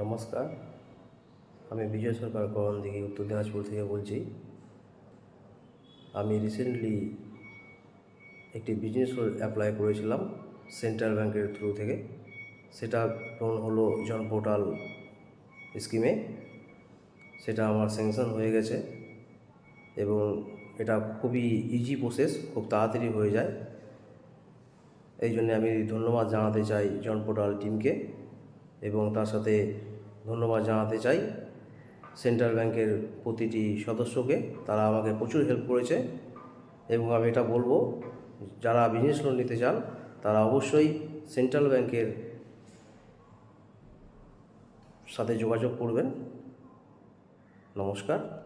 নমস্কার, আমি বিজয় সরকার করণদিঘি উত্তর দিনাজপুর থেকে বলছি। আমি রিসেন্টলি একটি বিজনেস লোন অ্যাপ্লাই করেছিলাম সেন্ট্রাল ব্যাংকের থ্রু থেকে। সেটা লোন হলো জন পোর্টাল স্কিমে। সেটা আমার স্যাংশন হয়ে গেছে এবং এটা খুবই ইজি প্রসেস, খুব তাড়াতাড়ি হয়ে যায়। এই জন্যে আমি ধন্যবাদ জানাতে চাই জন পোর্টাল টিমকে এবং তার সাথে ধন্যবাদ জানাতে চাই সেন্ট্রাল ব্যাংকের প্রতিটি সদস্যকে। তারা আমাকে প্রচুর হেল্প করেছে এবং আমি এটা বলবো, যারা বিজনেস লোন নিতে চান তারা অবশ্যই সেন্ট্রাল ব্যাংকের সাথে যোগাযোগ করবেন। নমস্কার।